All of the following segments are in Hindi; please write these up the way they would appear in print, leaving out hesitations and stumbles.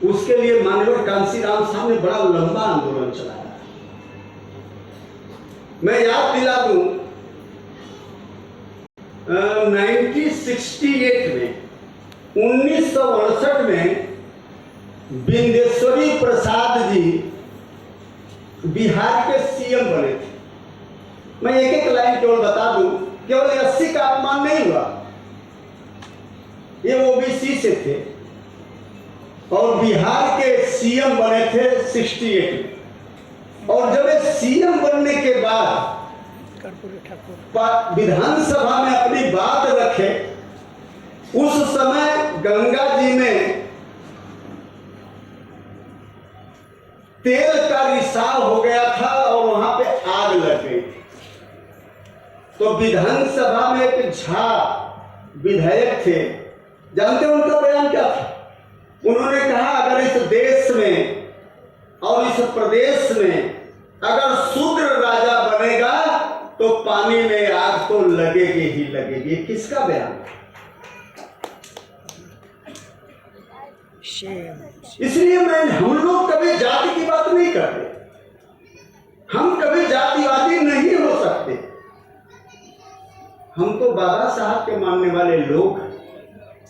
उसके लिए माननीय कांशीराम साहब ने बड़ा लंबा आंदोलन चलाया। मैं याद दिला दूं, 1968 में 1968 में बिंदेश्वरी प्रसाद जी बिहार के सीएम बने थे। मैं एक एक लाइन केवल बता दूं, केवल 80 का अपमान नहीं हुआ, ये ओबीसी से थे और बिहार के सीएम बने थे 68 में। और जब ये सीएम बनने के बाद विधानसभा में अपनी बात रखे, उस समय गंगा जी में तेल का रिसाव हो गया था और वहां पे आग लग गई थी। तो विधानसभा में एक झा विधायक थे, जानते हैं उनका बयान क्या था? उन्होंने कहा अगर इस देश में और इस प्रदेश में अगर शूद्र राजा बनेगा तो पानी में आग तो लगेगी ही लगेगी। किसका बयान? इसलिए हम लोग कभी जाति की बात नहीं करते, हम कभी जातिवादी नहीं हो सकते। हम तो बाबा साहब के मानने वाले लोग।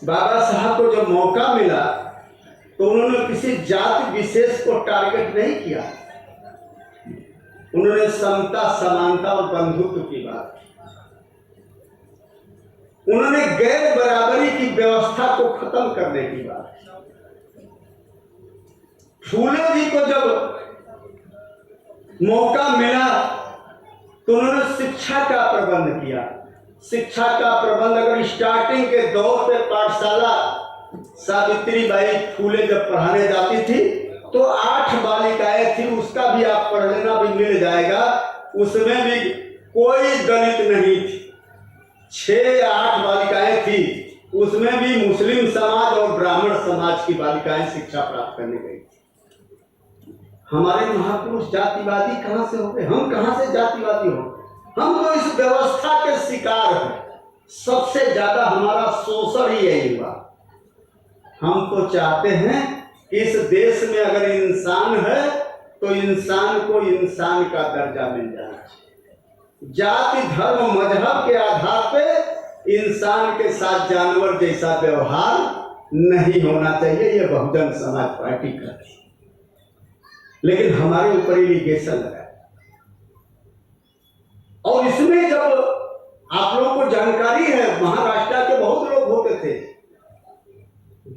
बाबा साहब को जब मौका मिला तो उन्होंने किसी जाति विशेष को टारगेट नहीं किया, उन्होंने समता, समानता और बंधुत्व की बात की। उन्होंने गैर बराबरी की व्यवस्था को खत्म करने की बात की। फूले जी को जब मौका मिला तो उन्होंने शिक्षा का प्रबंध किया। शिक्षा का प्रबंध, अगर स्टार्टिंग के दौर पे पाठशाला सावित्री बाई फूले जब पढ़ाने जाती थी तो 8 बालिकाएं थी, उसका भी आप पढ़ लेना, भी मिल जाएगा। उसमें भी कोई दलित नहीं थी, 6 या 8 बालिकाएं थी, उसमें भी मुस्लिम समाज और ब्राह्मण समाज की बालिकाएं शिक्षा प्राप्त करने गई थी। हमारे महापुरुष जातिवादी कहां से हो गए? हम कहां से जातिवादी हो? हम तो इस व्यवस्था के शिकार हैं। सबसे ज्यादा हमारा शोषण ही यही हुआ। हम तो चाहते हैं कि इस देश में अगर इंसान है तो इंसान को इंसान का दर्जा मिल जाना चाहिए। जाति, धर्म, मजहब के आधार पे इंसान के साथ जानवर जैसा व्यवहार नहीं होना चाहिए। ये बहुजन समाज पार्टी करती है, लेकिन हमारे ऊपर इरिगेशन लगा। और इसमें जब आप लोगों को जानकारी है, महाराष्ट्र के बहुत लोग होते थे,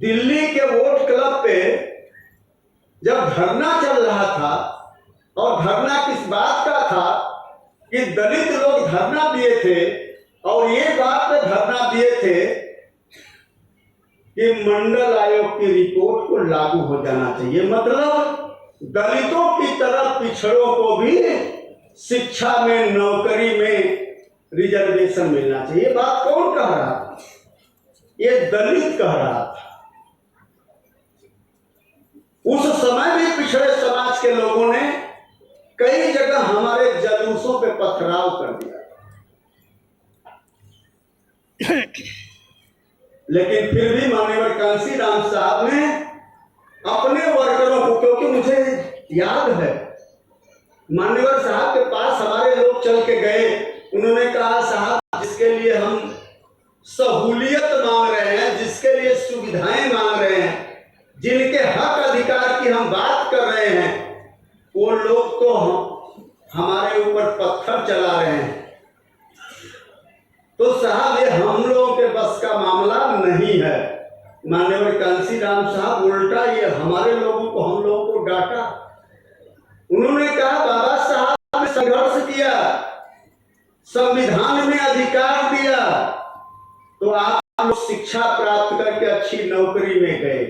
दिल्ली के वोट क्लब पे जब धरना चल रहा था, और धरना किस बात का था कि दलित लोग धरना दिए थे और ये बात पे धरना दिए थे कि मंडल आयोग की रिपोर्ट को लागू हो जाना चाहिए। मतलब दलितों की तरफ पिछड़ों को भी शिक्षा में, नौकरी में रिजर्वेशन मिलना चाहिए। बात कौन कह रहा था? ये दलित कह रहा था। उस समय भी पिछड़े समाज के लोगों ने कई जगह हमारे जलूसों पे पथराव कर दिया, लेकिन फिर भी माननीय कांशीराम साहब ने अपने वर्करों को, क्योंकि मुझे याद है माननीय साहब के पास हमारे लोग चल के गए, उन्होंने कहा साहब जिसके लिए हम सहूलियत मांग रहे हैं, जिसके लिए सुविधाएं मांग रहे हैं, जिनके हक अधिकार की हम बात कर रहे हैं, वो लोग तो हमारे ऊपर पत्थर चला रहे हैं। तो साहब ये हम लोगों के बस का मामला नहीं है। माननीय कांशीराम साहब उल्टा ये हमारे लोगों को, हम लोगों को डांटा। उन्होंने कहा बाबा साहब ने संघर्ष किया, संविधान में अधिकार दिया, तो आप लोग शिक्षा प्राप्त करके अच्छी नौकरी में गए,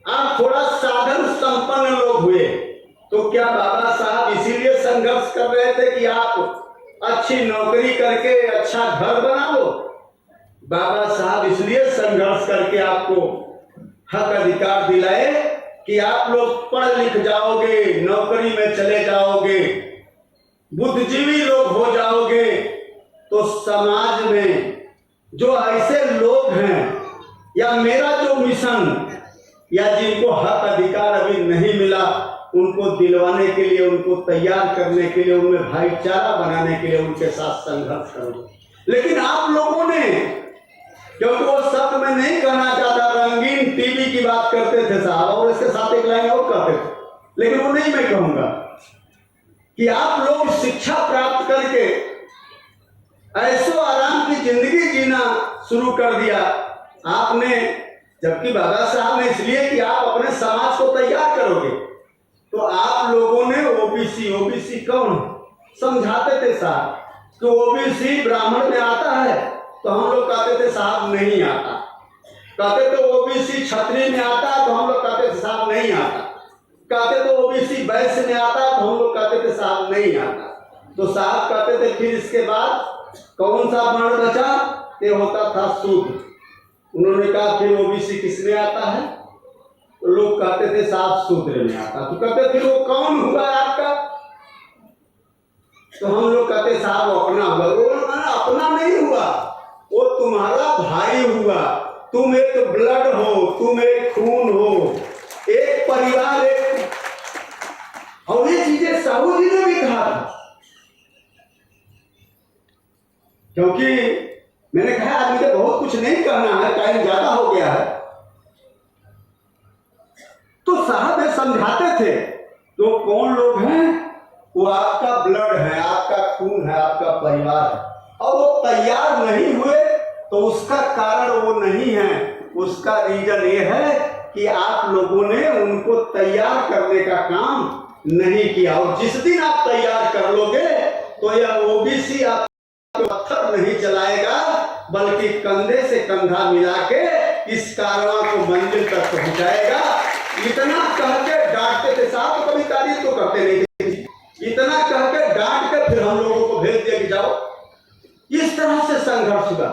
आप थोड़ा साधन संपन्न लोग हुए, तो क्या बाबा साहब इसीलिए संघर्ष कर रहे थे कि आप अच्छी नौकरी करके अच्छा घर बना लो? बाबा साहब इसलिए संघर्ष करके आपको हक अधिकार दिलाए कि आप लोग पढ़ लिख जाओगे, नौकरी में चले जाओगे, बुद्धिजीवी लोग हो जाओगे, तो समाज में जो ऐसे लोग हैं, या मेरा जो मिशन, या जिनको हक अधिकार अभी नहीं मिला उनको दिलवाने के लिए, उनको तैयार करने के लिए, उनमें भाईचारा बनाने के लिए उनके साथ संघर्ष करो। लेकिन आप लोगों ने, क्योंकि वो शब्द मैं नहीं कहना चाहता, रंगीन टीवी की बात करते थे साहब, और इसके साथ एक लाइन और कहते थे, लेकिन वो नहीं मैं कहूंगा, कि आप लोग शिक्षा प्राप्त करके ऐसो आराम की जिंदगी जीना शुरू कर दिया आपने, जबकि बाबा साहब ने इसलिए कि आप अपने समाज को तैयार करोगे। तो आप लोगों ने ओबीसी कौन समझाते थे साहब कि ओबीसी ब्राह्मण में आता है, तो हम लोग कहते थे साहब नहीं आता। कहते थे ओबीसी क्षत्रिय में आता है, तो हम लोग कहते थे साहब नहीं आता। कहते थे ओबीसी वैश्य में आता है, तो हम लोग कहते थे साहब नहीं आता। तो साहब कहते थे फिर इसके बाद कौन सा वर्ण बचा? ये होता था शूद्र। उन्होंने कहा फिर ओबीसी किसमें आता है? तो लोग कहते थे साहब शूद्र में आता। तो कहते फिर वो कौन हुआ आपका? तो हम लोग कहते साहब अपना हुआ। वो अपना नहीं हुआ, वो तुम्हारा भाई हुआ। तुम एक ब्लड हो, तुम एक खून हो, एक परिवार, एक। और ये चीजें साहू जी ने भी कहा था, क्योंकि मैंने कहा आज मुझे बहुत कुछ नहीं कहना है, टाइम ज्यादा हो गया है। तो साहब ये समझाते थे तो कौन लोग हैं? वो आपका ब्लड है, आपका खून है, आपका परिवार है। और वो तैयार नहीं हुए तो उसका कारण वो नहीं है, उसका रीजन ये है कि आप लोगों ने उनको तैयार करने का काम नहीं किया। और जिस दिन आप तैयार कर लोगे तो यह ओबीसी आप पत्थर नहीं चलाएगा, बल्कि कंधे से कंधा मिला के इस कारवां को मंजिल तक पहुंचाएगा। इतना कह के डांटते थे साहब, तो कभी तारीफ तो करते नहीं थे। इतना कह के डांट के फिर हम लोगों को भेज दिया कि जाओ। इस तरह से संघर्ष हुआ,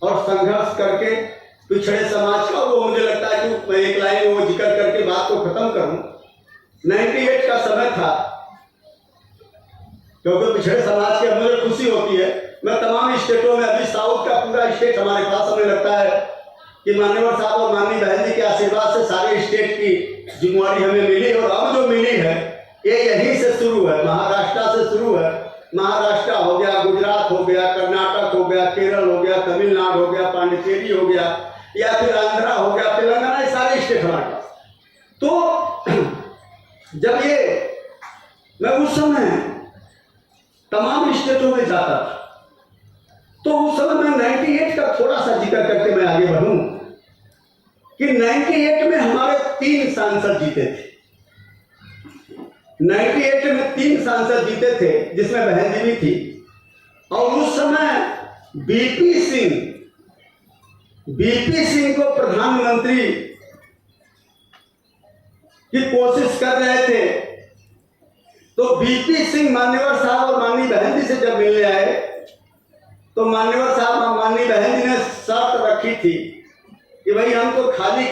और संघर्ष करके पिछड़े समाज का, वो मुझे लगता है कि मैं एक लाइन वो जिक्र करके बात को खत्म करूं। 98 का समय था, क्योंकि पिछड़े समाज की मुझे खुशी होती है। मैं तमाम स्टेटों में, अभी साउथ का पूरा स्टेट हमारे पास, हमें लगता है कि मान्यवर साहब और माननीय बहन जी के आशीर्वाद से सारे स्टेट की जिम्मेवारी हमें मिली। और अब जो मिली है ये यहीं से शुरू है, महाराष्ट्र से शुरू है। महाराष्ट्र हो गया, गुजरात हो गया, कर्नाटक हो गया, केरल हो गया, तमिलनाडु हो गया, पांडिचेरी हो गया, या फिर आंध्रा हो गया, तेलंगाना, ये सारे स्टेट हमारे पास। तो जब ये मैं उस समय तमाम स्टेटों में जाता था, तो उस समय मैं 98 का थोड़ा सा जिक्र करके मैं आगे बढ़ूं कि 98 में हमारे 3 सांसद जीते थे। 98 में 3 सांसद जीते थे, जिसमें बहन जी भी थी। और उस समय बीपी सिंह को प्रधानमंत्री की कोशिश कर रहे थे। तो बीपी सिंह मान्यवर साहब और माननीय बहन जी से जब मिलने आए, तो मान्यवर साहब और माननीय बहन जी ने शर्त रखी थी कि भाई हमको खाली